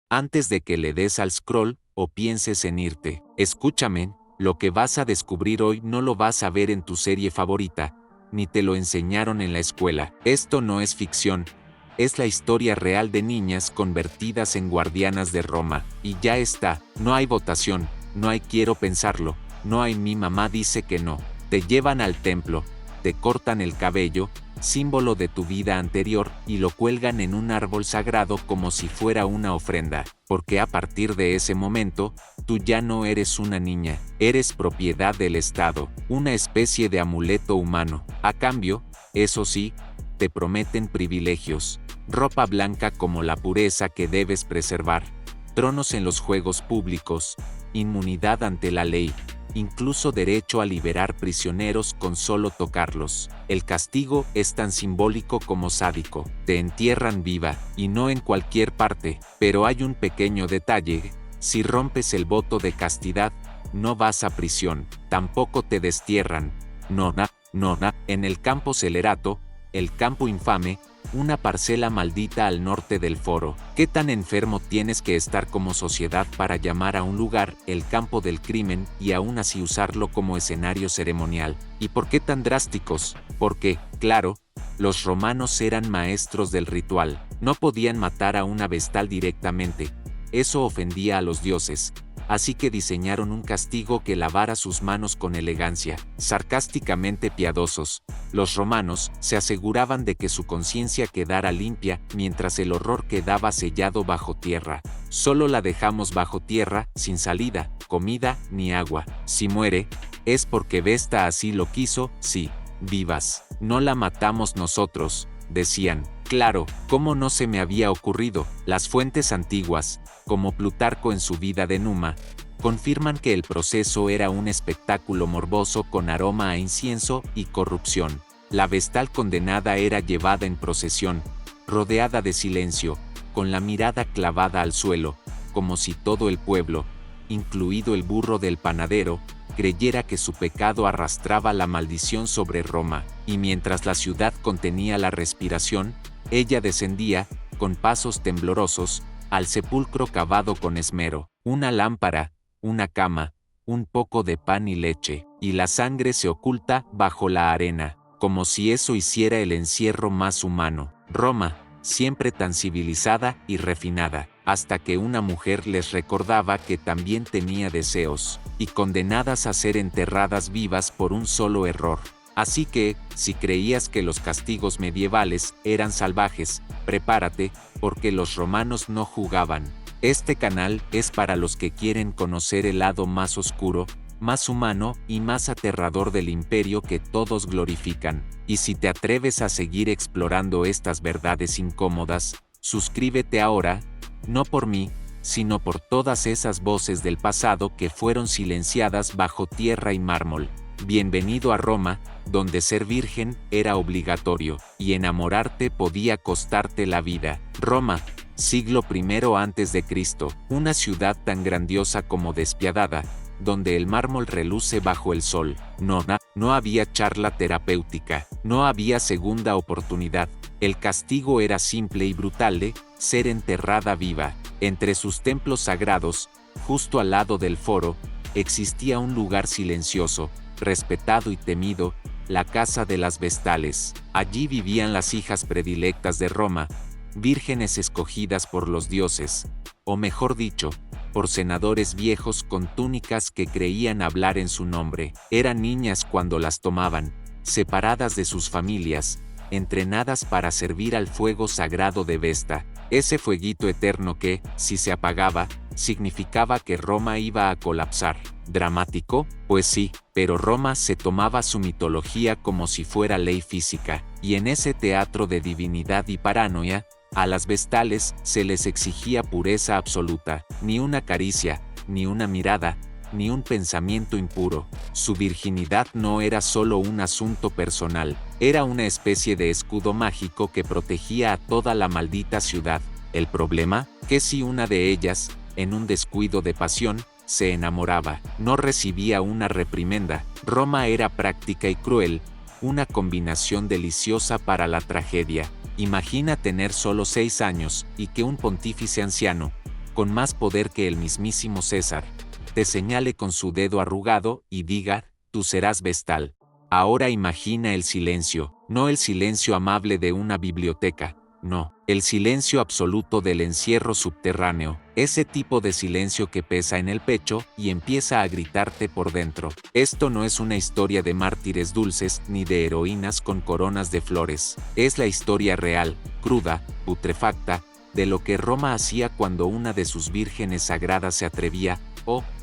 antes de que le des al scroll o pienses en irte. Escúchame, lo que vas a descubrir hoy no lo vas a ver en tu serie favorita, ni te lo enseñaron en la escuela. Esto no es ficción. Es la historia real de niñas convertidas en guardianas de Roma. Y ya está, no hay votación, no hay quiero pensarlo, no hay mi mamá dice que no. Te llevan al templo, te cortan el cabello, símbolo de tu vida anterior, y lo cuelgan en un árbol sagrado como si fuera una ofrenda, porque a partir de ese momento, tú ya no eres una niña, eres propiedad del Estado, una especie de amuleto humano. A cambio, eso sí, te prometen privilegios, ropa blanca como la pureza que debes preservar, tronos en los juegos públicos, inmunidad ante la ley, incluso derecho a liberar prisioneros con solo tocarlos. El castigo es tan simbólico como sádico. Te entierran viva, y no en cualquier parte, pero hay un pequeño detalle: si rompes el voto de castidad, no vas a prisión, tampoco te destierran. Nona, en el campo Celerato, el campo infame, una parcela maldita al norte del foro. ¿Qué tan enfermo tienes que estar como sociedad para llamar a un lugar el campo del crimen y aún así usarlo como escenario ceremonial? ¿Y por qué tan drásticos? Porque, claro, los romanos eran maestros del ritual. No podían matar a una vestal directamente. Eso ofendía a los dioses. Así que diseñaron un castigo que lavara sus manos con elegancia. Sarcásticamente piadosos, los romanos se aseguraban de que su conciencia quedara limpia mientras el horror quedaba sellado bajo tierra. Solo la dejamos bajo tierra, sin salida, comida ni agua. Si muere, es porque Vesta así lo quiso. Sí, vivas. No la matamos nosotros, decían. Claro, ¿cómo no se me había ocurrido? Las fuentes antiguas, como Plutarco en su vida de Numa, confirman que el proceso era un espectáculo morboso con aroma a incienso y corrupción. La vestal condenada era llevada en procesión, rodeada de silencio, con la mirada clavada al suelo, como si todo el pueblo, incluido el burro del panadero, creyera que su pecado arrastraba la maldición sobre Roma, y mientras la ciudad contenía la respiración, ella descendía, con pasos temblorosos, al sepulcro cavado con esmero. Una lámpara, una cama, un poco de pan y leche, y la sangre se oculta bajo la arena, como si eso hiciera el encierro más humano. Roma, siempre tan civilizada y refinada, hasta que una mujer les recordaba que también tenía deseos, y condenadas a ser enterradas vivas por un solo error. Así que, si creías que los castigos medievales eran salvajes, prepárate, porque los romanos no jugaban. Este canal es para los que quieren conocer el lado más oscuro, más humano y más aterrador del imperio que todos glorifican. Y si te atreves a seguir explorando estas verdades incómodas, suscríbete ahora, no por mí, sino por todas esas voces del pasado que fueron silenciadas bajo tierra y mármol. Bienvenido a Roma, donde ser virgen era obligatorio, y enamorarte podía costarte la vida. Roma, siglo I a.C., una ciudad tan grandiosa como despiadada, donde el mármol reluce bajo el sol. No había charla terapéutica, no había segunda oportunidad. El castigo era simple y brutal: ser enterrada viva. Entre sus templos sagrados, justo al lado del foro, existía un lugar silencioso, respetado y temido, la casa de las vestales. Allí vivían las hijas predilectas de Roma, vírgenes escogidas por los dioses, o mejor dicho, por senadores viejos con túnicas que creían hablar en su nombre. Eran niñas cuando las tomaban, separadas de sus familias, entrenadas para servir al fuego sagrado de Vesta, ese fueguito eterno que, si se apagaba, significaba que Roma iba a colapsar. ¿Dramático? Pues sí, pero Roma se tomaba su mitología como si fuera ley física, y en ese teatro de divinidad y paranoia, a las vestales se les exigía pureza absoluta, ni una caricia, ni una mirada, ni un pensamiento impuro. Su virginidad no era solo un asunto personal, era una especie de escudo mágico que protegía a toda la maldita ciudad. El problema, que si una de ellas, en un descuido de pasión, se enamoraba, no recibía una reprimenda. Roma era práctica y cruel, una combinación deliciosa para la tragedia. Imagina tener solo 6 años, y que un pontífice anciano, con más poder que el mismísimo César, te señale con su dedo arrugado y diga, tú serás vestal. Ahora imagina el silencio, no el silencio amable de una biblioteca, no, el silencio absoluto del encierro subterráneo, ese tipo de silencio que pesa en el pecho y empieza a gritarte por dentro. Esto no es una historia de mártires dulces ni de heroínas con coronas de flores, es la historia real, cruda, putrefacta, de lo que Roma hacía cuando una de sus vírgenes sagradas se atrevía,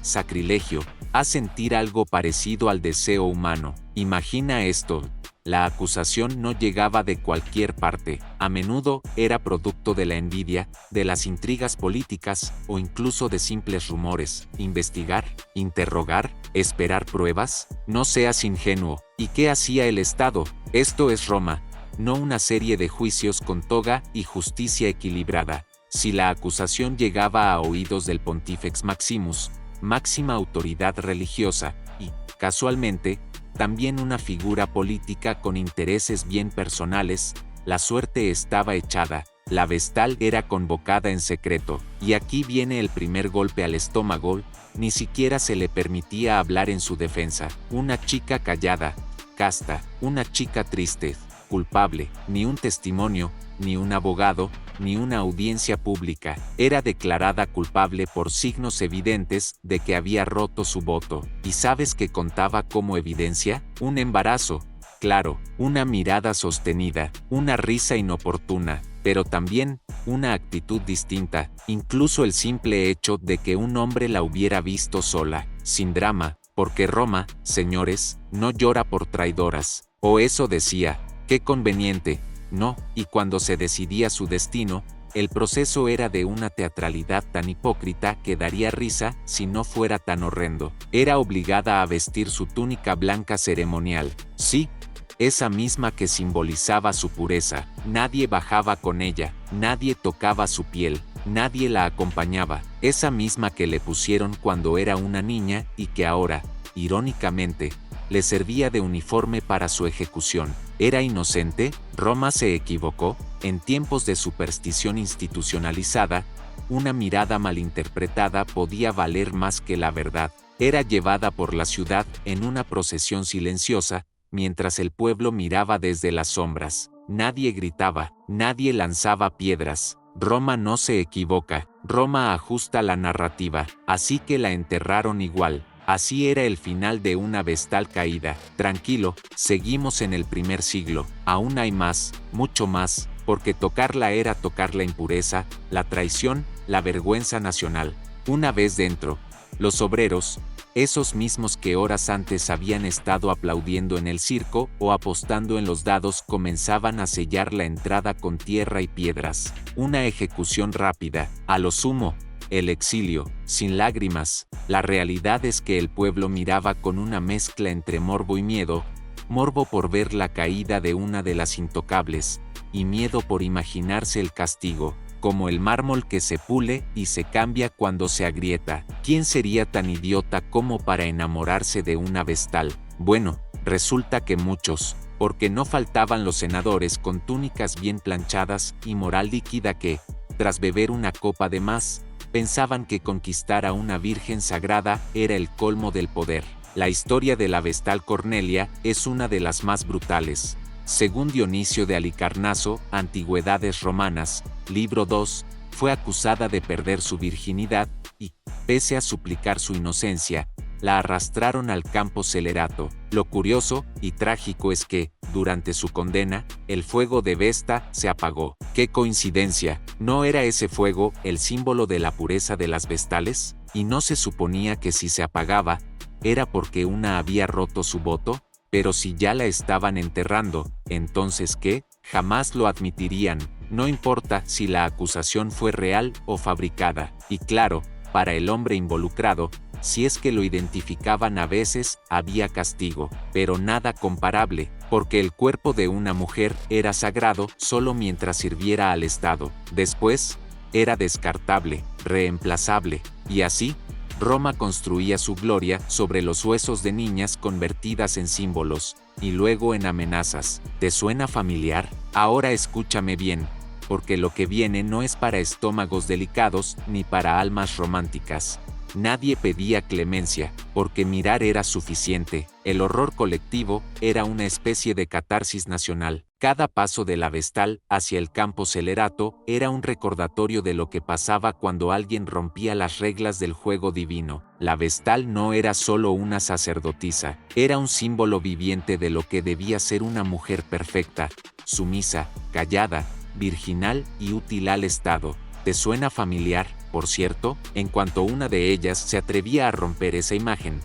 sacrilegio, a sentir algo parecido al deseo humano. Imagina esto. La acusación no llegaba de cualquier parte, a menudo era producto de la envidia, de las intrigas políticas o incluso de simples rumores. Investigar, interrogar, esperar pruebas, no seas ingenuo. ¿Y qué hacía el Estado? Esto es Roma, no una serie de juicios con toga y justicia equilibrada. Si la acusación llegaba a oídos del Pontifex Maximus, máxima autoridad religiosa, y, casualmente, también una figura política con intereses bien personales, la suerte estaba echada, la vestal era convocada en secreto, y aquí viene el primer golpe al estómago, ni siquiera se le permitía hablar en su defensa. Una chica callada, casta, una chica triste, culpable, ni un testimonio, ni un abogado, ni una audiencia pública, era declarada culpable por signos evidentes de que había roto su voto. ¿Y sabes qué contaba como evidencia? Un embarazo, claro, una mirada sostenida, una risa inoportuna, pero también una actitud distinta, incluso el simple hecho de que un hombre la hubiera visto sola, sin drama, porque Roma, señores, no llora por traidoras. O eso decía, qué conveniente. No, y cuando se decidía su destino, el proceso era de una teatralidad tan hipócrita que daría risa si no fuera tan horrendo. Era obligada a vestir su túnica blanca ceremonial. Sí, esa misma que simbolizaba su pureza. Nadie bajaba con ella, nadie tocaba su piel, nadie la acompañaba. Esa misma que le pusieron cuando era una niña y que ahora, irónicamente, le servía de uniforme para su ejecución. ¿Era inocente? ¿Roma se equivocó? En tiempos de superstición institucionalizada, una mirada malinterpretada podía valer más que la verdad. Era llevada por la ciudad en una procesión silenciosa, mientras el pueblo miraba desde las sombras. Nadie gritaba, nadie lanzaba piedras. Roma no se equivoca, Roma ajusta la narrativa, así que la enterraron igual. Así era el final de una vestal caída. Tranquilo, seguimos en el primer siglo. Aún hay más, mucho más, porque tocarla era tocar la impureza, la traición, la vergüenza nacional. Una vez dentro, los obreros, esos mismos que horas antes habían estado aplaudiendo en el circo o apostando en los dados, comenzaban a sellar la entrada con tierra y piedras. Una ejecución rápida, a lo sumo, el exilio, sin lágrimas. La realidad es que el pueblo miraba con una mezcla entre morbo y miedo, morbo por ver la caída de una de las intocables, y miedo por imaginarse el castigo, como el mármol que se pule y se cambia cuando se agrieta. ¿Quién sería tan idiota como para enamorarse de una vestal? Bueno, resulta que muchos, porque no faltaban los senadores con túnicas bien planchadas y moral líquida que, tras beber una copa de más, pensaban que conquistar a una virgen sagrada era el colmo del poder. La historia de la vestal Cornelia es una de las más brutales. Según Dionisio de Halicarnaso, Antigüedades Romanas, libro 2, fue acusada de perder su virginidad y, pese a suplicar su inocencia, la arrastraron al campo Celerato. Lo curioso y trágico es que, durante su condena, el fuego de Vesta se apagó. ¡Qué coincidencia! ¿No era ese fuego el símbolo de la pureza de las vestales? ¿Y no se suponía que si se apagaba, era porque una había roto su voto? Pero si ya la estaban enterrando, ¿entonces qué? Jamás lo admitirían, no importa si la acusación fue real o fabricada. Y claro, para el hombre involucrado, si es que lo identificaban a veces, había castigo, pero nada comparable, porque el cuerpo de una mujer era sagrado solo mientras sirviera al Estado. Después, era descartable, reemplazable, y así, Roma construía su gloria sobre los huesos de niñas convertidas en símbolos, y luego en amenazas. ¿Te suena familiar? Ahora escúchame bien, porque lo que viene no es para estómagos delicados ni para almas románticas. Nadie pedía clemencia, porque mirar era suficiente. El horror colectivo era una especie de catarsis nacional. Cada paso de la Vestal hacia el campo Celerato era un recordatorio de lo que pasaba cuando alguien rompía las reglas del juego divino. La Vestal no era solo una sacerdotisa, era un símbolo viviente de lo que debía ser una mujer perfecta, sumisa, callada, virginal y útil al Estado. ¿Te suena familiar, por cierto? En cuanto una de ellas se atrevía a romper esa imagen,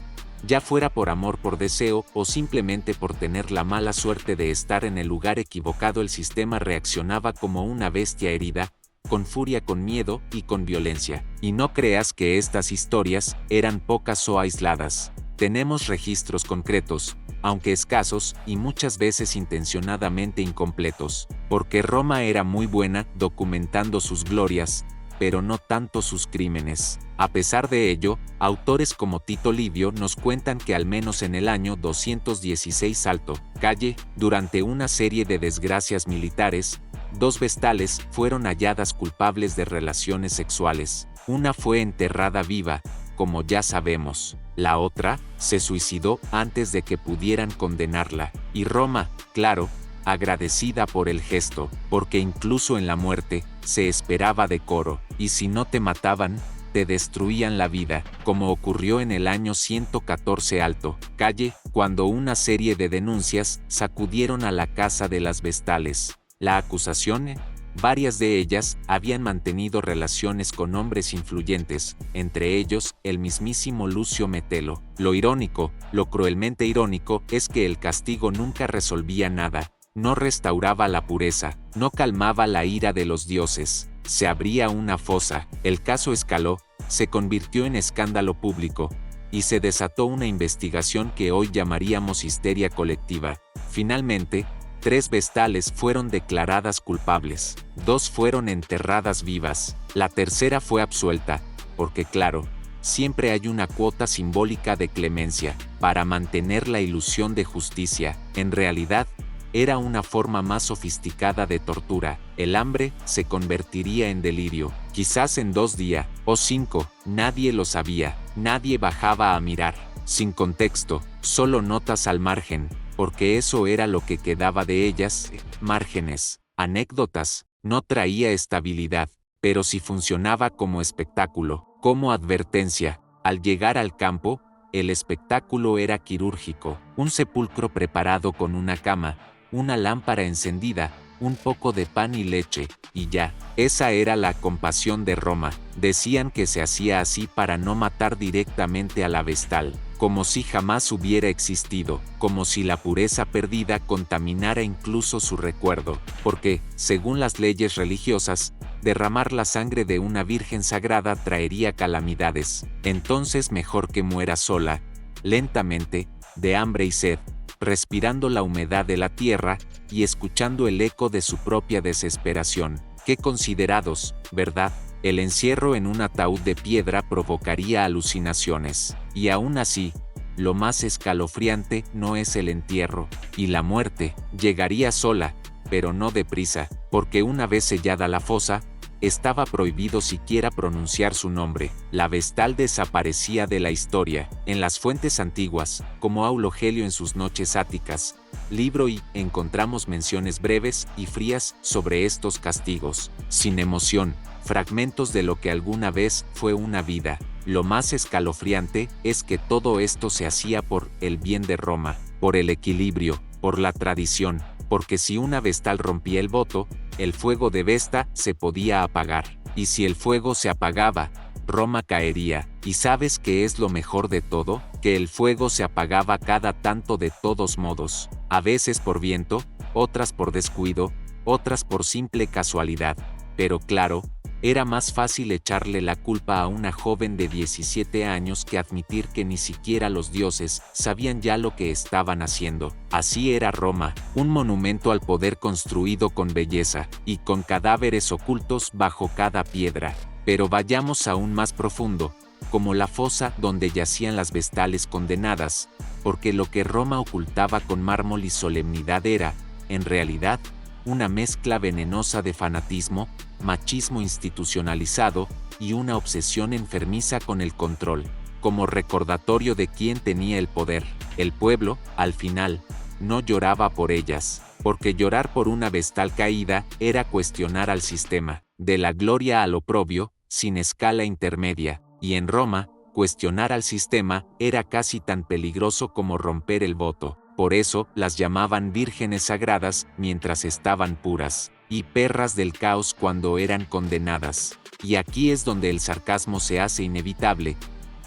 ya fuera por amor, por deseo o simplemente por tener la mala suerte de estar en el lugar equivocado, el sistema reaccionaba como una bestia herida, con furia, con miedo y con violencia. Y no creas que estas historias eran pocas o aisladas. Tenemos registros concretos, aunque escasos y muchas veces intencionadamente incompletos, porque Roma era muy buena documentando sus glorias, pero no tanto sus crímenes. A pesar de ello, autores como Tito Livio nos cuentan que al menos en el año 216 a.C., durante una serie de desgracias militares, 2 vestales fueron halladas culpables de relaciones sexuales. Una fue enterrada viva, como ya sabemos. La otra se suicidó antes de que pudieran condenarla. Y Roma, claro, agradecida por el gesto, porque incluso en la muerte se esperaba decoro, y si no te mataban, te destruían la vida, como ocurrió en el año 114 a.C., cuando una serie de denuncias sacudieron a la casa de las Vestales. La acusación: varias de ellas habían mantenido relaciones con hombres influyentes, entre ellos el mismísimo Lucio Metelo. Lo irónico, lo cruelmente irónico, es que el castigo nunca resolvía nada, no restauraba la pureza, no calmaba la ira de los dioses. Se abría una fosa, el caso escaló, se convirtió en escándalo público, y se desató una investigación que hoy llamaríamos histeria colectiva. Finalmente, 3 vestales fueron declaradas culpables, 2 fueron enterradas vivas, la tercera fue absuelta, porque claro, siempre hay una cuota simbólica de clemencia, para mantener la ilusión de justicia. En realidad, era una forma más sofisticada de tortura. El hambre se convertiría en delirio, quizás en 2 días, o 5, nadie lo sabía, nadie bajaba a mirar, sin contexto, solo notas al margen, porque eso era lo que quedaba de ellas, márgenes, anécdotas. No traía estabilidad, pero sí funcionaba como espectáculo, como advertencia. Al llegar al campo, el espectáculo era quirúrgico, un sepulcro preparado con una cama, una lámpara encendida, un poco de pan y leche, y ya. Esa era la compasión de Roma. Decían que se hacía así para no matar directamente a la Vestal, como si jamás hubiera existido, como si la pureza perdida contaminara incluso su recuerdo, porque, según las leyes religiosas, derramar la sangre de una virgen sagrada traería calamidades. Entonces mejor que muera sola, lentamente, de hambre y sed, respirando la humedad de la tierra y escuchando el eco de su propia desesperación. Qué considerados, ¿verdad? El encierro en un ataúd de piedra provocaría alucinaciones. Y aún así, lo más escalofriante no es el entierro, y la muerte llegaría sola, pero no deprisa, porque una vez sellada la fosa, estaba prohibido siquiera pronunciar su nombre. La Vestal desaparecía de la historia. En las fuentes antiguas, como Aulo Gelio en sus Noches Áticas, libro I, encontramos menciones breves y frías sobre estos castigos, sin emoción, fragmentos de lo que alguna vez fue una vida. Lo más escalofriante es que todo esto se hacía por el bien de Roma, por el equilibrio, por la tradición, porque si una Vestal rompía el voto, el fuego de Vesta se podía apagar, y si el fuego se apagaba, Roma caería. ¿Y sabes qué es lo mejor de todo? Que el fuego se apagaba cada tanto de todos modos, a veces por viento, otras por descuido, otras por simple casualidad. Pero claro, era más fácil echarle la culpa a una joven de 17 años que admitir que ni siquiera los dioses sabían ya lo que estaban haciendo. Así era Roma, un monumento al poder construido con belleza, y con cadáveres ocultos bajo cada piedra. Pero vayamos aún más profundo, como la fosa donde yacían las Vestales condenadas, porque lo que Roma ocultaba con mármol y solemnidad era, en realidad, una mezcla venenosa de fanatismo, machismo institucionalizado y una obsesión enfermiza con el control, como recordatorio de quién tenía el poder. El pueblo, al final, no lloraba por ellas, porque llorar por una vestal caída era cuestionar al sistema, de la gloria al oprobio, sin escala intermedia, y en Roma, cuestionar al sistema era casi tan peligroso como romper el voto. Por eso las llamaban vírgenes sagradas mientras estaban puras, y perras del caos cuando eran condenadas. Y aquí es donde el sarcasmo se hace inevitable.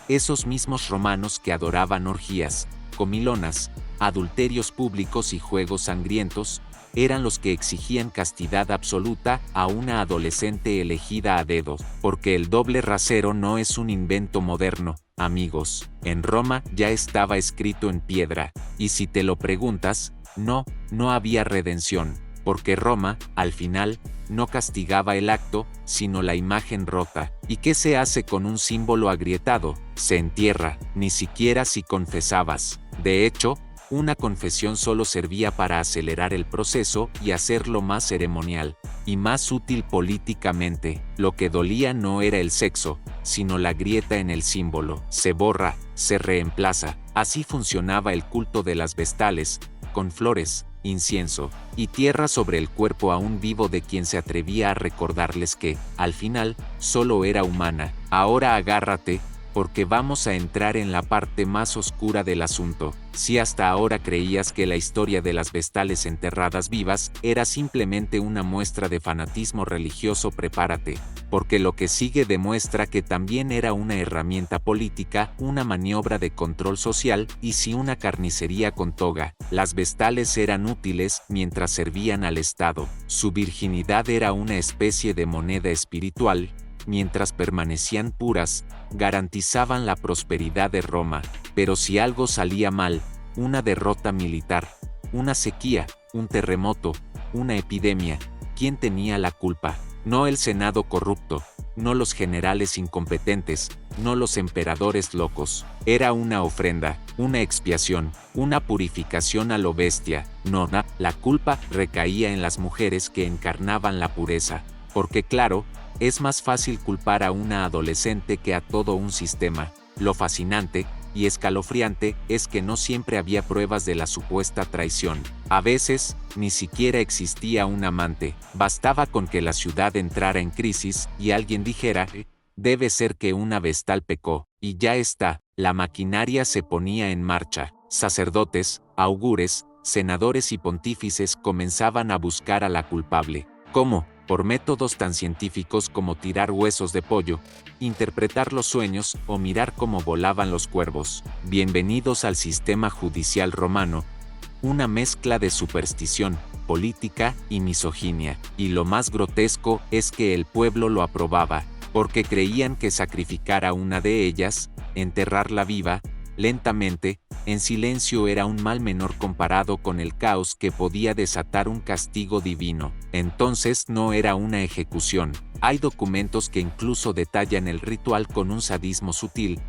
Esos mismos romanos que adoraban orgías, comilonas, adulterios públicos y juegos sangrientos, eran los que exigían castidad absoluta a una adolescente elegida a dedo, porque el doble rasero no es un invento moderno, amigos. En Roma ya estaba escrito en piedra, y si te lo preguntas, no había redención, porque Roma, al final, no castigaba el acto, sino la imagen rota. ¿Y qué se hace con un símbolo agrietado? Se entierra, ni siquiera si confesabas. De hecho, una confesión solo servía para acelerar el proceso y hacerlo más ceremonial, y más útil políticamente. Lo que dolía no era el sexo, sino la grieta en el símbolo. Se borra, se reemplaza. Así funcionaba el culto de las vestales, con flores, incienso y tierra sobre el cuerpo aún vivo de quien se atrevía a recordarles que, al final, solo era humana. Ahora agárrate, porque vamos a entrar en la parte más oscura del asunto. Si hasta ahora creías que la historia de las vestales enterradas vivas era simplemente una muestra de fanatismo religioso, prepárate, porque lo que sigue demuestra que también era una herramienta política, una maniobra de control social, y si una carnicería con toga. Las vestales eran útiles mientras servían al Estado. Su virginidad era una especie de moneda espiritual. Mientras permanecían puras, garantizaban la prosperidad de Roma. Pero si algo salía mal, una derrota militar, una sequía, un terremoto, una epidemia, ¿quién tenía la culpa? No el Senado corrupto, no los generales incompetentes, no los emperadores locos. Era una ofrenda, una expiación, una purificación a lo bestia. No, la culpa recaía en las mujeres que encarnaban la pureza. Porque claro, es más fácil culpar a una adolescente que a todo un sistema. Lo fascinante y escalofriante es que no siempre había pruebas de la supuesta traición. A veces, ni siquiera existía un amante. Bastaba con que la ciudad entrara en crisis y alguien dijera, debe ser que una vestal pecó, y ya está, la maquinaria se ponía en marcha. Sacerdotes, augures, senadores y pontífices comenzaban a buscar a la culpable. ¿Cómo? Por métodos tan científicos como tirar huesos de pollo, interpretar los sueños o mirar cómo volaban los cuervos. Bienvenidos al sistema judicial romano, una mezcla de superstición, política y misoginia. Y lo más grotesco es que el pueblo lo aprobaba, porque creían que sacrificar a una de ellas, enterrarla viva, lentamente, en silencio era un mal menor comparado con el caos que podía desatar un castigo divino. Entonces no era una ejecución. Hay documentos que incluso detallan el ritual con un sadismo sutil.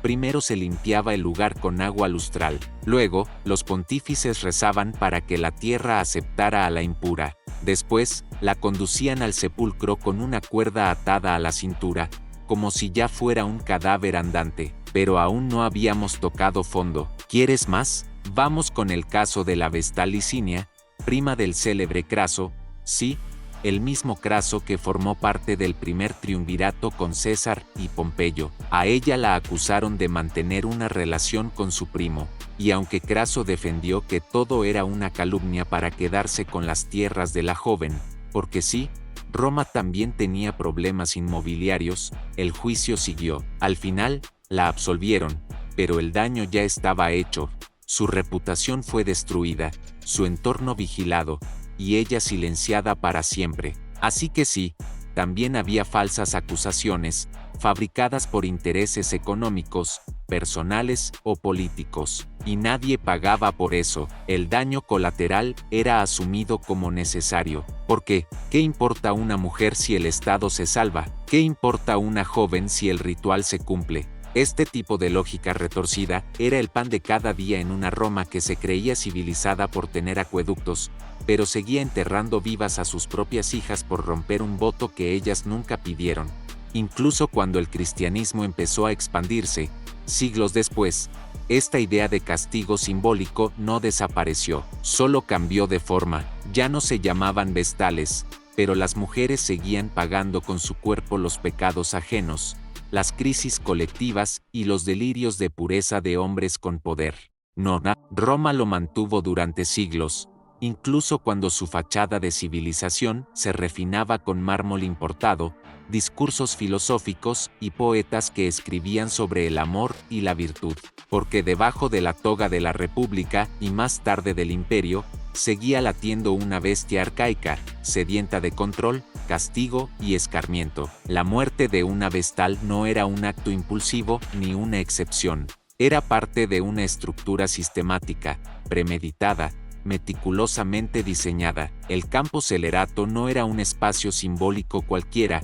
Primero se limpiaba el lugar con agua lustral. Luego, los pontífices rezaban para que la tierra aceptara a la impura. Después, la conducían al sepulcro con una cuerda atada a la cintura, como si ya fuera un cadáver andante. Pero aún no habíamos tocado fondo. ¿Quieres más? Vamos con el caso de la vestal Licinia, prima del célebre Craso. Sí, el mismo Craso que formó parte del primer triunvirato con César y Pompeyo. A ella la acusaron de mantener una relación con su primo, y aunque Craso defendió que todo era una calumnia para quedarse con las tierras de la joven, porque sí, Roma también tenía problemas inmobiliarios, el juicio siguió. Al final, la absolvieron, pero el daño ya estaba hecho. Su reputación fue destruida, su entorno vigilado, y ella silenciada para siempre. Así que sí, también había falsas acusaciones, fabricadas por intereses económicos, personales o políticos, y nadie pagaba por eso. El daño colateral era asumido como necesario. Porque, ¿qué importa una mujer si el Estado se salva? ¿Qué importa una joven si el ritual se cumple? Este tipo de lógica retorcida era el pan de cada día en una Roma que se creía civilizada por tener acueductos, pero seguía enterrando vivas a sus propias hijas por romper un voto que ellas nunca pidieron. Incluso cuando el cristianismo empezó a expandirse, siglos después, esta idea de castigo simbólico no desapareció, solo cambió de forma. Ya no se llamaban vestales, pero las mujeres seguían pagando con su cuerpo los pecados ajenos, las crisis colectivas y los delirios de pureza de hombres con poder. Roma lo mantuvo durante siglos, incluso cuando su fachada de civilización se refinaba con mármol importado, discursos filosóficos y poetas que escribían sobre el amor y la virtud, porque debajo de la toga de la República y más tarde del Imperio, seguía latiendo una bestia arcaica, sedienta de control, castigo y escarmiento. La muerte de una vestal no era un acto impulsivo ni una excepción, era parte de una estructura sistemática, premeditada, meticulosamente diseñada. El campo Celerato no era un espacio simbólico cualquiera,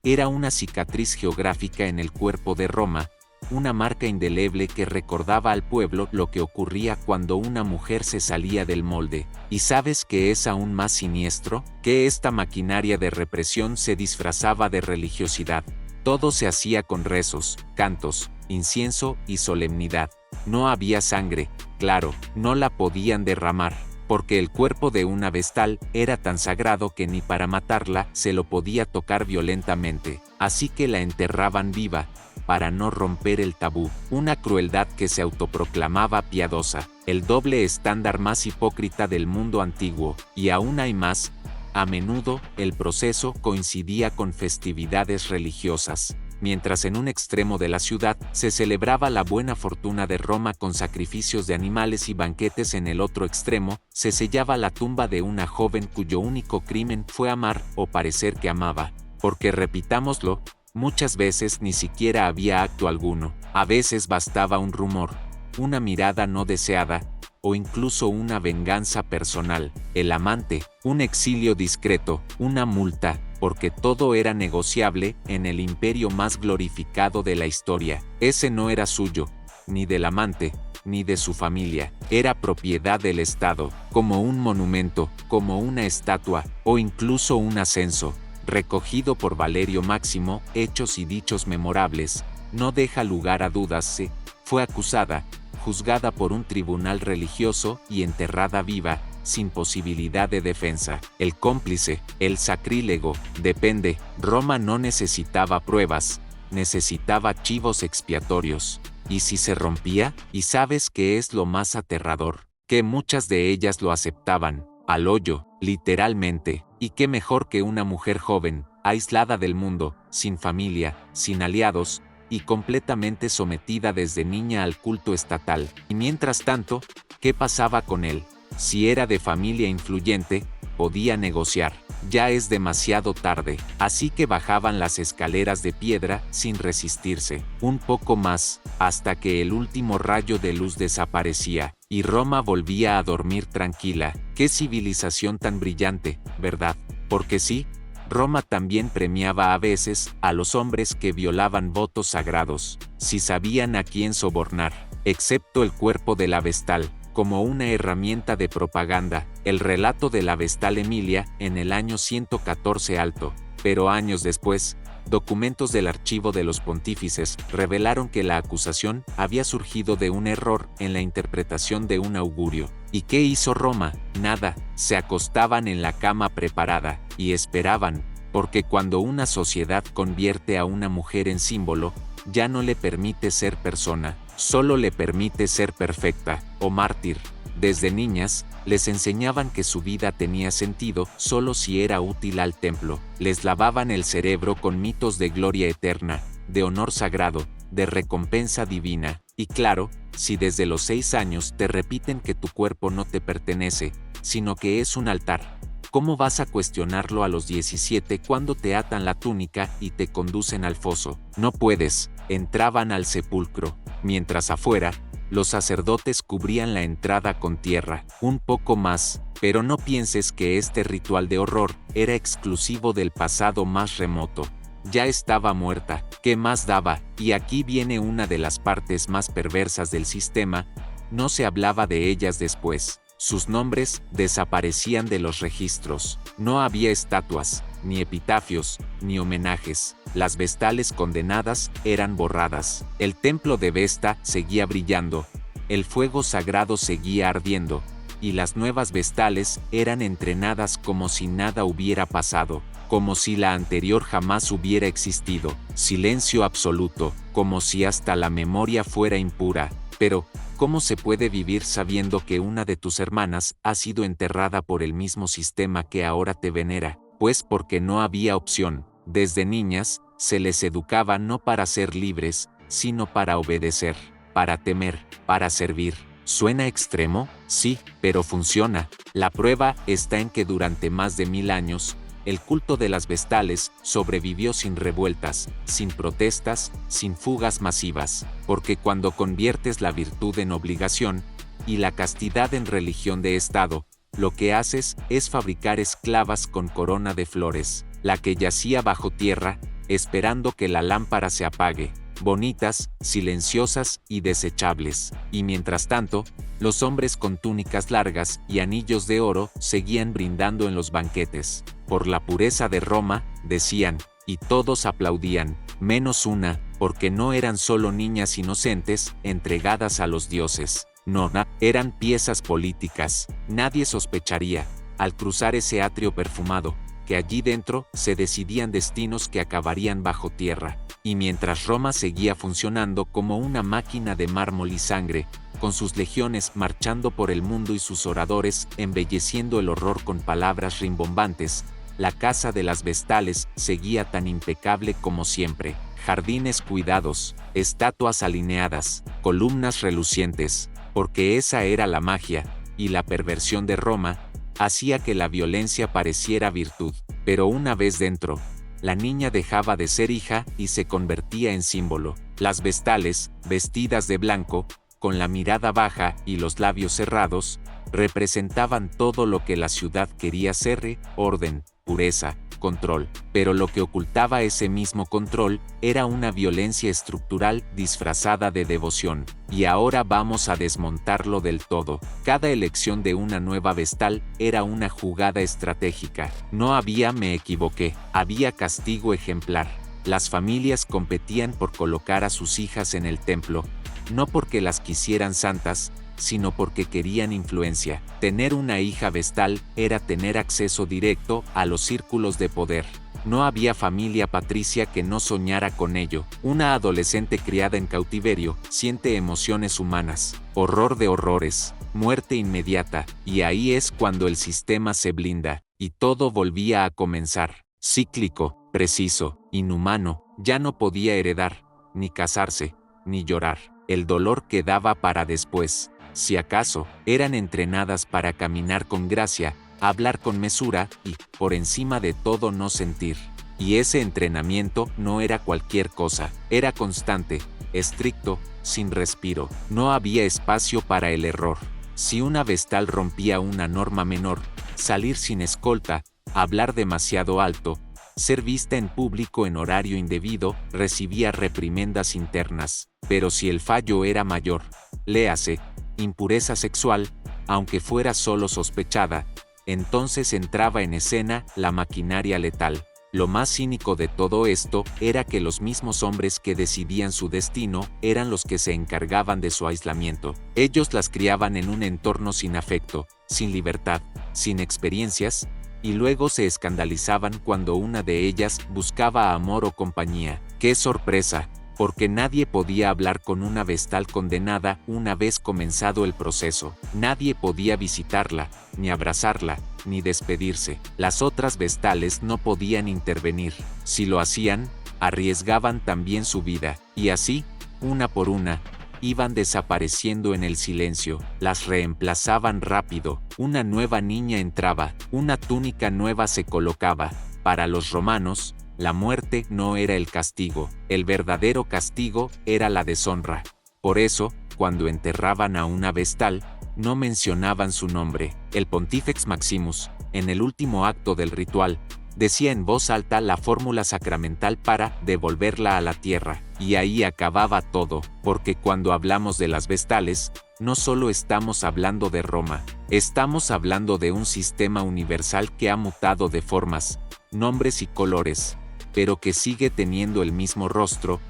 era una cicatriz geográfica en el cuerpo de Roma, una marca indeleble que recordaba al pueblo lo que ocurría cuando una mujer se salía del molde. ¿Y sabes qué es aún más siniestro? Que esta maquinaria de represión se disfrazaba de religiosidad. Todo se hacía con rezos, cantos, incienso y solemnidad. No había sangre, claro, no la podían derramar, porque el cuerpo de una vestal era tan sagrado que ni para matarla se lo podía tocar violentamente. Así que la enterraban viva, para no romper el tabú, una crueldad que se autoproclamaba piadosa, el doble estándar más hipócrita del mundo antiguo, y aún hay más. A menudo, el proceso coincidía con festividades religiosas. Mientras en un extremo de la ciudad se celebraba la buena fortuna de Roma con sacrificios de animales y banquetes, en el otro extremo se sellaba la tumba de una joven cuyo único crimen fue amar o parecer que amaba, porque repitámoslo, muchas veces ni siquiera había acto alguno. A veces bastaba un rumor, una mirada no deseada, o incluso una venganza personal, el amante, un exilio discreto, una multa, porque todo era negociable en el imperio más glorificado de la historia. Ese no era suyo, ni del amante, ni de su familia, era propiedad del Estado, como un monumento, como una estatua, o incluso un ascenso, recogido por Valerio Máximo. Hechos y dichos memorables, no deja lugar a dudas. Fue acusada, juzgada por un tribunal religioso y enterrada viva, sin posibilidad de defensa. El cómplice, el sacrílego, depende. Roma no necesitaba pruebas, necesitaba chivos expiatorios. ¿Y si se rompía? ¿Y sabes qué es lo más aterrador? Que muchas de ellas lo aceptaban, al hoyo, literalmente. Y qué mejor que una mujer joven, aislada del mundo, sin familia, sin aliados, y completamente sometida desde niña al culto estatal. Y mientras tanto, ¿qué pasaba con él? Si era de familia influyente, podía negociar. Ya es demasiado tarde, así que bajaban las escaleras de piedra sin resistirse, un poco más, hasta que el último rayo de luz desaparecía, y Roma volvía a dormir tranquila. Qué civilización tan brillante, ¿verdad? Porque sí, Roma también premiaba a veces a los hombres que violaban votos sagrados, si sabían a quién sobornar, excepto el cuerpo de la vestal, como una herramienta de propaganda. El relato de la vestal Emilia en el año 114 alto, pero años después, documentos del archivo de los pontífices revelaron que la acusación había surgido de un error en la interpretación de un augurio. ¿Y qué hizo Roma? Nada, se acostaban en la cama preparada y esperaban, porque cuando una sociedad convierte a una mujer en símbolo, ya no le permite ser persona, solo le permite ser perfecta, o mártir. Desde niñas, les enseñaban que su vida tenía sentido solo si era útil al templo. Les lavaban el cerebro con mitos de gloria eterna, de honor sagrado, de recompensa divina. Y claro, si desde los 6 años te repiten que tu cuerpo no te pertenece, sino que es un altar, ¿cómo vas a cuestionarlo a los 17 cuando te atan la túnica y te conducen al foso? No puedes. Entraban al sepulcro, mientras afuera, los sacerdotes cubrían la entrada con tierra, un poco más, pero no pienses que este ritual de horror era exclusivo del pasado más remoto. Ya estaba muerta. ¿Qué más daba? Y aquí viene una de las partes más perversas del sistema. No se hablaba de ellas después. Sus nombres desaparecían de los registros. No había estatuas, ni epitafios, ni homenajes. Las vestales condenadas eran borradas. El templo de Vesta seguía brillando. El fuego sagrado seguía ardiendo. Y las nuevas vestales eran entrenadas como si nada hubiera pasado, como si la anterior jamás hubiera existido. Silencio absoluto, como si hasta la memoria fuera impura. Pero, ¿cómo se puede vivir sabiendo que una de tus hermanas ha sido enterrada por el mismo sistema que ahora te venera? Pues porque no había opción. Desde niñas, se les educaba no para ser libres, sino para obedecer, para temer, para servir. ¿Suena extremo? Sí, pero funciona. La prueba está en que durante más de 1000 años, el culto de las vestales sobrevivió sin revueltas, sin protestas, sin fugas masivas, porque cuando conviertes la virtud en obligación, y la castidad en religión de Estado, lo que haces es fabricar esclavas con corona de flores, la que yacía bajo tierra, esperando que la lámpara se apague, bonitas, silenciosas y desechables. Y mientras tanto, los hombres con túnicas largas y anillos de oro seguían brindando en los banquetes. Por la pureza de Roma, decían, y todos aplaudían, menos una, porque no eran solo niñas inocentes, entregadas a los dioses. No, eran piezas políticas. Nadie sospecharía, al cruzar ese atrio perfumado, que allí dentro se decidían destinos que acabarían bajo tierra. Y mientras Roma seguía funcionando como una máquina de mármol y sangre, con sus legiones marchando por el mundo y sus oradores embelleciendo el horror con palabras rimbombantes, la casa de las vestales seguía tan impecable como siempre. Jardines cuidados, estatuas alineadas, columnas relucientes, porque esa era la magia, y la perversión de Roma, hacía que la violencia pareciera virtud. Pero una vez dentro, la niña dejaba de ser hija y se convertía en símbolo. Las vestales, vestidas de blanco, con la mirada baja y los labios cerrados, representaban todo lo que la ciudad quería ser: orden, pureza, control. Pero lo que ocultaba ese mismo control era una violencia estructural disfrazada de devoción. Y ahora vamos a desmontarlo del todo. Cada elección de una nueva vestal era una jugada estratégica. No había me equivoqué, había castigo ejemplar. Las familias competían por colocar a sus hijas en el templo, no porque las quisieran santas, sino porque querían influencia. Tener una hija vestal era tener acceso directo a los círculos de poder. No había familia patricia que no soñara con ello. Una adolescente criada en cautiverio siente emociones humanas, horror de horrores, muerte inmediata, y ahí es cuando el sistema se blinda, y todo volvía a comenzar. Cíclico, preciso, inhumano, ya no podía heredar, ni casarse, ni llorar. El dolor quedaba para después. Si acaso, eran entrenadas para caminar con gracia, hablar con mesura y, por encima de todo, no sentir. Y ese entrenamiento no era cualquier cosa, era constante, estricto, sin respiro. No había espacio para el error. Si una vestal rompía una norma menor, salir sin escolta, hablar demasiado alto, ser vista en público en horario indebido, recibía reprimendas internas. Pero si el fallo era mayor, léase, impureza sexual, aunque fuera solo sospechada, entonces entraba en escena la maquinaria letal. Lo más cínico de todo esto era que los mismos hombres que decidían su destino eran los que se encargaban de su aislamiento. Ellos las criaban en un entorno sin afecto, sin libertad, sin experiencias, y luego se escandalizaban cuando una de ellas buscaba amor o compañía. ¡Qué sorpresa! Porque nadie podía hablar con una vestal condenada una vez comenzado el proceso. Nadie podía visitarla, ni abrazarla, ni despedirse. Las otras vestales no podían intervenir. Si lo hacían, arriesgaban también su vida. Y así, una por una, iban desapareciendo en el silencio. Las reemplazaban rápido. Una nueva niña entraba, una túnica nueva se colocaba. Para los romanos, la muerte no era el castigo, el verdadero castigo era la deshonra. Por eso, cuando enterraban a una vestal, no mencionaban su nombre. El Pontifex Maximus, en el último acto del ritual, decía en voz alta la fórmula sacramental para devolverla a la tierra. Y ahí acababa todo, porque cuando hablamos de las vestales, no solo estamos hablando de Roma, estamos hablando de un sistema universal que ha mutado de formas, nombres y colores, pero que sigue teniendo el mismo rostro,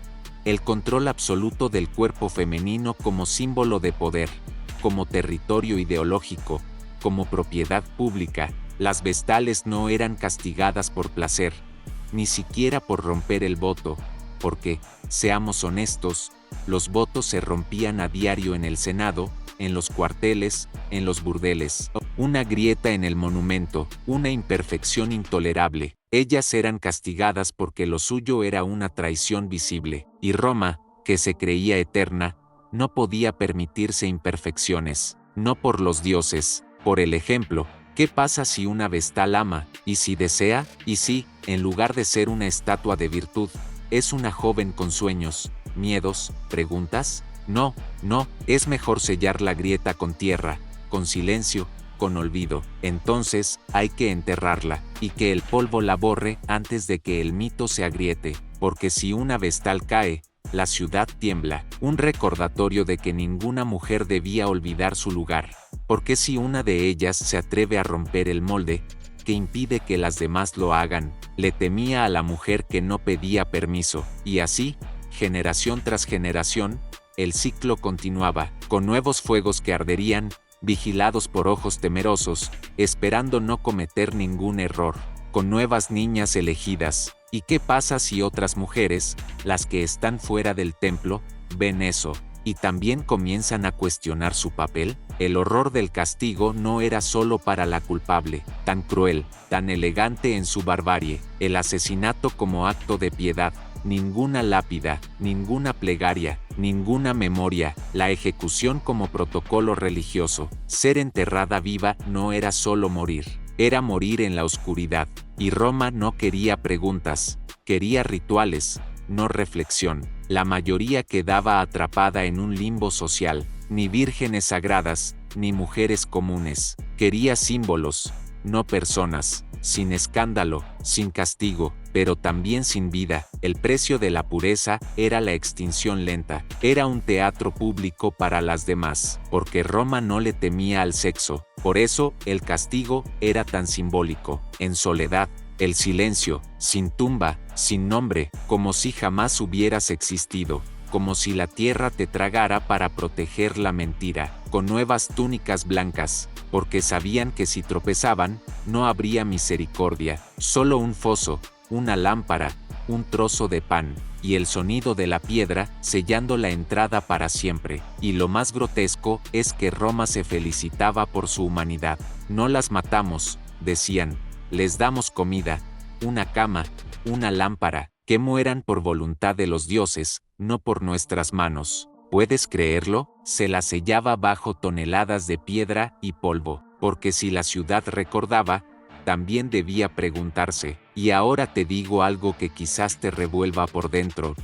el control absoluto del cuerpo femenino como símbolo de poder, como territorio ideológico, como propiedad pública. Las vestales no eran castigadas por placer, ni siquiera por romper el voto, porque, seamos honestos, los votos se rompían a diario en el Senado, en los cuarteles, en los burdeles. Una grieta en el monumento, una imperfección intolerable. Ellas eran castigadas porque lo suyo era una traición visible, y Roma, que se creía eterna, no podía permitirse imperfecciones, no por los dioses, por el ejemplo. ¿Qué pasa si una vestal ama, y si desea, y si, en lugar de ser una estatua de virtud, es una joven con sueños, miedos, preguntas? No, es mejor sellar la grieta con tierra, con silencio, con olvido. Entonces, hay que enterrarla, y que el polvo la borre antes de que el mito se agriete, porque si una vestal cae, la ciudad tiembla. Un recordatorio de que ninguna mujer debía olvidar su lugar, porque si una de ellas se atreve a romper el molde, que impide que las demás lo hagan, le temía a la mujer que no pedía permiso, y así, generación tras generación, el ciclo continuaba, con nuevos fuegos que arderían, vigilados por ojos temerosos, esperando no cometer ningún error, con nuevas niñas elegidas. ¿Y qué pasa si otras mujeres, las que están fuera del templo, ven eso, y también comienzan a cuestionar su papel? El horror del castigo no era solo para la culpable, tan cruel, tan elegante en su barbarie, el asesinato como acto de piedad, ninguna lápida, ninguna plegaria, ninguna memoria, la ejecución como protocolo religioso. Ser enterrada viva no era solo morir, era morir en la oscuridad, y Roma no quería preguntas, quería rituales, no reflexión. La mayoría quedaba atrapada en un limbo social, ni vírgenes sagradas, ni mujeres comunes. Quería símbolos, no personas, sin escándalo, sin castigo, pero también sin vida. El precio de la pureza era la extinción lenta, era un teatro público para las demás, porque Roma no le temía al sexo, por eso el castigo era tan simbólico, en soledad, el silencio, sin tumba, sin nombre, como si jamás hubieras existido, como si la tierra te tragara para proteger la mentira, con nuevas túnicas blancas, porque sabían que si tropezaban, no habría misericordia, solo un foso, una lámpara, un trozo de pan, y el sonido de la piedra sellando la entrada para siempre. Y lo más grotesco es que Roma se felicitaba por su humanidad. No las matamos, decían, les damos comida, una cama, una lámpara, que mueran por voluntad de los dioses, no por nuestras manos. ¿Puedes creerlo? Se la sellaba bajo toneladas de piedra y polvo, porque si la ciudad recordaba, también debía preguntarse. Y ahora te digo algo que quizás te revuelva por dentro.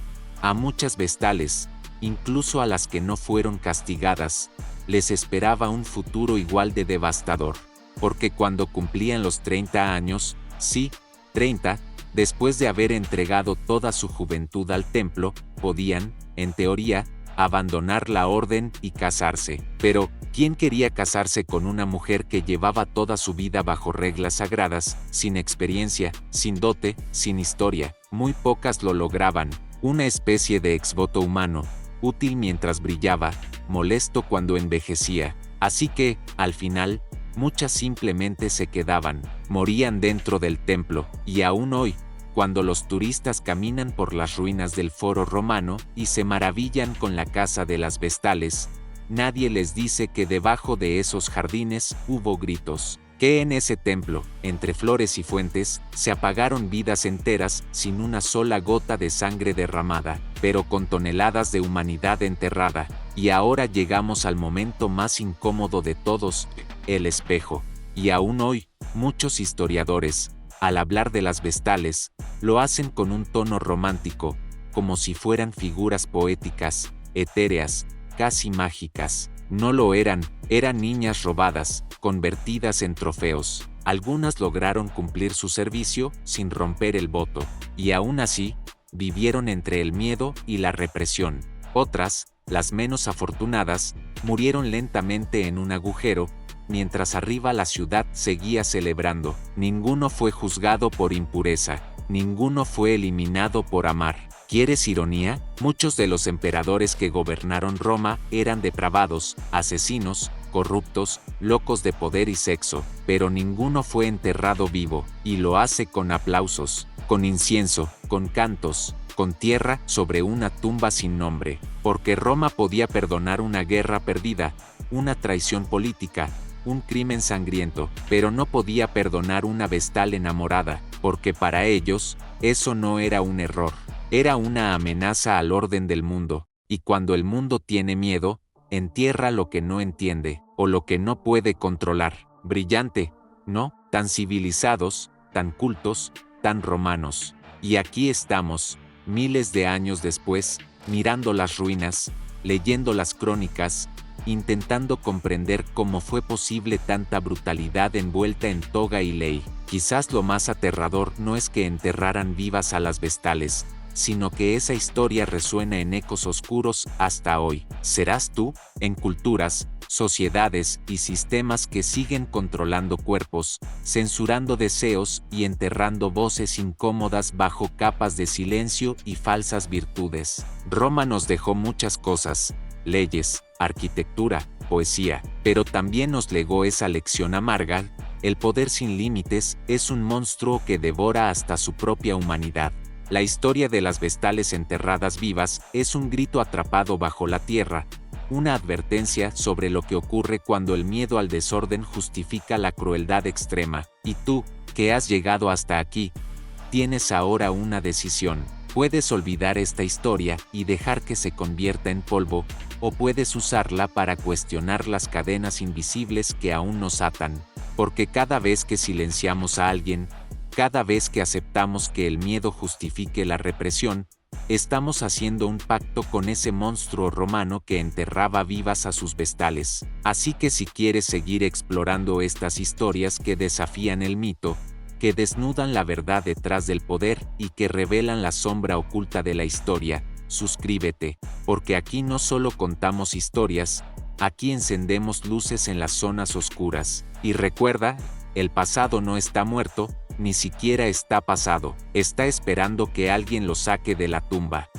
A muchas vestales, incluso a las que no fueron castigadas, les esperaba un futuro igual de devastador. Porque cuando cumplían los 30 años, sí, 30, después de haber entregado toda su juventud al templo, podían, en teoría, abandonar la orden y casarse. Pero, ¿quién quería casarse con una mujer que llevaba toda su vida bajo reglas sagradas, sin experiencia, sin dote, sin historia? Muy pocas lo lograban, una especie de exvoto humano, útil mientras brillaba, molesto cuando envejecía. Así que, al final, muchas simplemente se quedaban, morían dentro del templo, y aún hoy, cuando los turistas caminan por las ruinas del Foro Romano y se maravillan con la casa de las vestales, nadie les dice que debajo de esos jardines hubo gritos, que en ese templo, entre flores y fuentes, se apagaron vidas enteras sin una sola gota de sangre derramada, pero con toneladas de humanidad enterrada. Y ahora llegamos al momento más incómodo de todos, el espejo. Y aún hoy, muchos historiadores, al hablar de las vestales, lo hacen con un tono romántico, como si fueran figuras poéticas, etéreas, casi mágicas. No lo eran, eran niñas robadas, convertidas en trofeos. Algunas lograron cumplir su servicio sin romper el voto, y aún así, vivieron entre el miedo y la represión. Otras, las menos afortunadas, murieron lentamente en un agujero, mientras arriba la ciudad seguía celebrando. Ninguno fue juzgado por impureza, ninguno fue eliminado por amar. ¿Quieres ironía? Muchos de los emperadores que gobernaron Roma eran depravados, asesinos, corruptos, locos de poder y sexo, pero ninguno fue enterrado vivo, y lo hace con aplausos, con incienso, con cantos, con tierra sobre una tumba sin nombre, porque Roma podía perdonar una guerra perdida, una traición política, un crimen sangriento, pero no podía perdonar una vestal enamorada, porque para ellos, eso no era un error, era una amenaza al orden del mundo, y cuando el mundo tiene miedo, entierra lo que no entiende, o lo que no puede controlar. Brillante, ¿no? Tan civilizados, tan cultos, tan romanos. Y aquí estamos, miles de años después, mirando las ruinas, leyendo las crónicas, intentando comprender cómo fue posible tanta brutalidad envuelta en toga y ley. Quizás lo más aterrador no es que enterraran vivas a las vestales, sino que esa historia resuena en ecos oscuros hasta hoy. ¿Serás tú? En culturas, sociedades y sistemas que siguen controlando cuerpos, censurando deseos y enterrando voces incómodas bajo capas de silencio y falsas virtudes. Roma nos dejó muchas cosas, leyes, arquitectura, poesía, pero también nos legó esa lección amarga: el poder sin límites es un monstruo que devora hasta su propia humanidad. La historia de las vestales enterradas vivas es un grito atrapado bajo la tierra, una advertencia sobre lo que ocurre cuando el miedo al desorden justifica la crueldad extrema. Y tú, que has llegado hasta aquí, tienes ahora una decisión. Puedes olvidar esta historia y dejar que se convierta en polvo, o puedes usarla para cuestionar las cadenas invisibles que aún nos atan. Porque cada vez que silenciamos a alguien, cada vez que aceptamos que el miedo justifique la represión, estamos haciendo un pacto con ese monstruo romano que enterraba vivas a sus vestales. Así que si quieres seguir explorando estas historias que desafían el mito, que desnudan la verdad detrás del poder y que revelan la sombra oculta de la historia, suscríbete, porque aquí no solo contamos historias, aquí encendemos luces en las zonas oscuras. Y recuerda, el pasado no está muerto, ni siquiera está pasado, está esperando que alguien lo saque de la tumba.